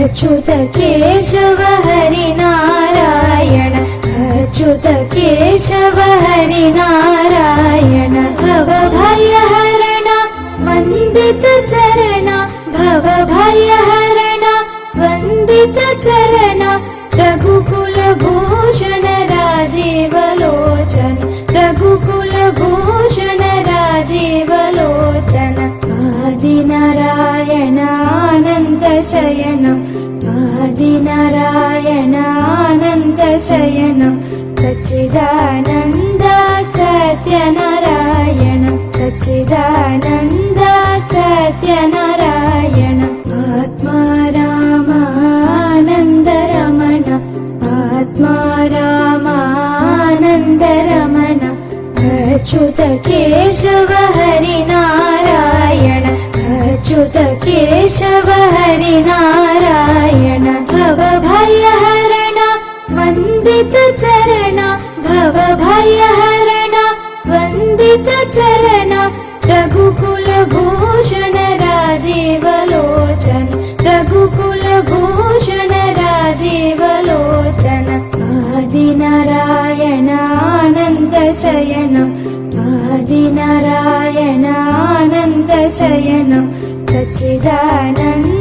अच्युत केशव हरिनारायण अच्युत केशव हरिनारायण भवभयहरण वन्दित चरण भवभयहरण वन्दित चरण रघुकुलभूषण राजीवलोचन रघुकुलभूषण राजीवलोचन आदिनारायणानन्दशयन आदिनारायणानन्दशयन सच्चिदानन्द सत्यनारायण सच्चिदानन्द सत्यनारायण आत्मा रामानन्दरमण आत्मा रामानन्दरमण अच्युत केशव हरिनारायण अच्युत केशव हरिनारायण भवभयहरण वन्दित चरण भवभयहरण वन्दित चरण रघुकुलभूषण राजीवलोचन रघुकुलभूषण राजीवलोचन आदिनारायणानन्दशयन आदिनारायणानन्दशयन सच्चिदानन्द